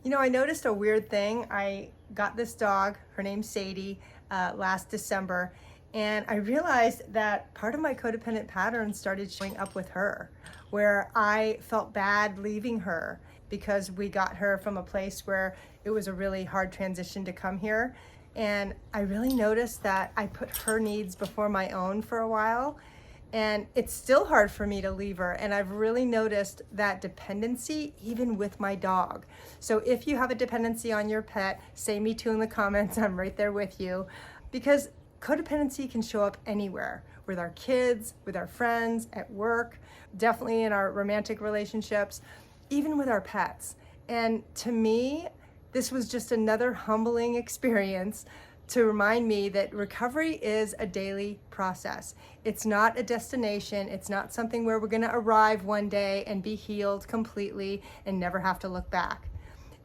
You know, I noticed a weird thing. I got this dog, her name's Sadie, last December, and I realized that part of my codependent pattern started showing up with her, where I felt bad leaving her because we got her from a place where it was a really hard transition to come here. And I really noticed that I put her needs before my own for a while. And it's still hard for me to leave her. And I've really noticed that dependency even with my dog. So if you have a dependency on your pet, say me too in the comments. I'm right there with you. Because codependency can show up anywhere, with our kids, with our friends, at work, definitely in our romantic relationships, even with our pets. And to me, this was just another humbling experience to remind me that recovery is a daily process. It's not a destination. It's not something where we're going to arrive one day and be healed completely and never have to look back.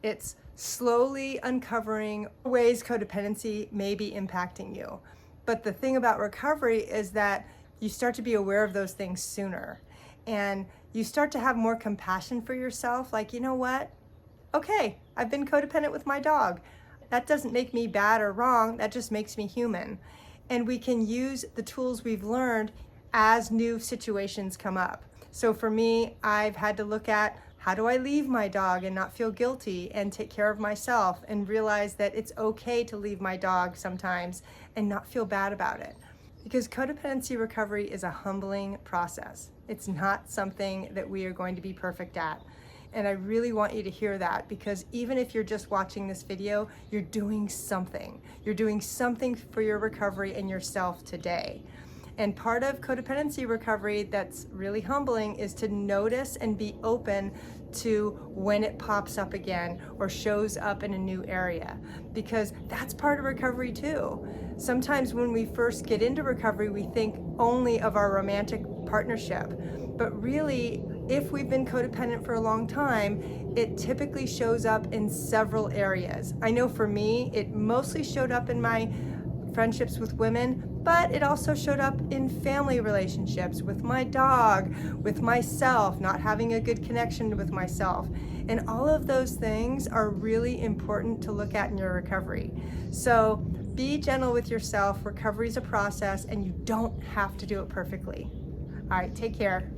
It's slowly uncovering ways codependency may be impacting you. But the thing about recovery is that you start to be aware of those things sooner. And you start to have more compassion for yourself. Like, you know what? Okay, I've been codependent with my dog. That doesn't make me bad or wrong, that just makes me human. And we can use the tools we've learned as new situations come up. So for me, I've had to look at how do I leave my dog and not feel guilty and take care of myself and realize that it's okay to leave my dog sometimes and not feel bad about it. Because codependency recovery is a humbling process. It's not something that we are going to be perfect at. And I really want you to hear that, because even if you're just watching this video, you're doing something. You're doing something for your recovery and yourself today. And part of codependency recovery that's really humbling is to notice and be open to when it pops up again or shows up in a new area, because that's part of recovery too. Sometimes when we first get into recovery, we think only of our romantic partnership, but really, if we've been codependent for a long time, it typically shows up in several areas. I know for me, it mostly showed up in my friendships with women, but it also showed up in family relationships with my dog, with myself, not having a good connection with myself. And all of those things are really important to look at in your recovery. So be gentle with yourself. Recovery is a process and you don't have to do it perfectly. All right, take care.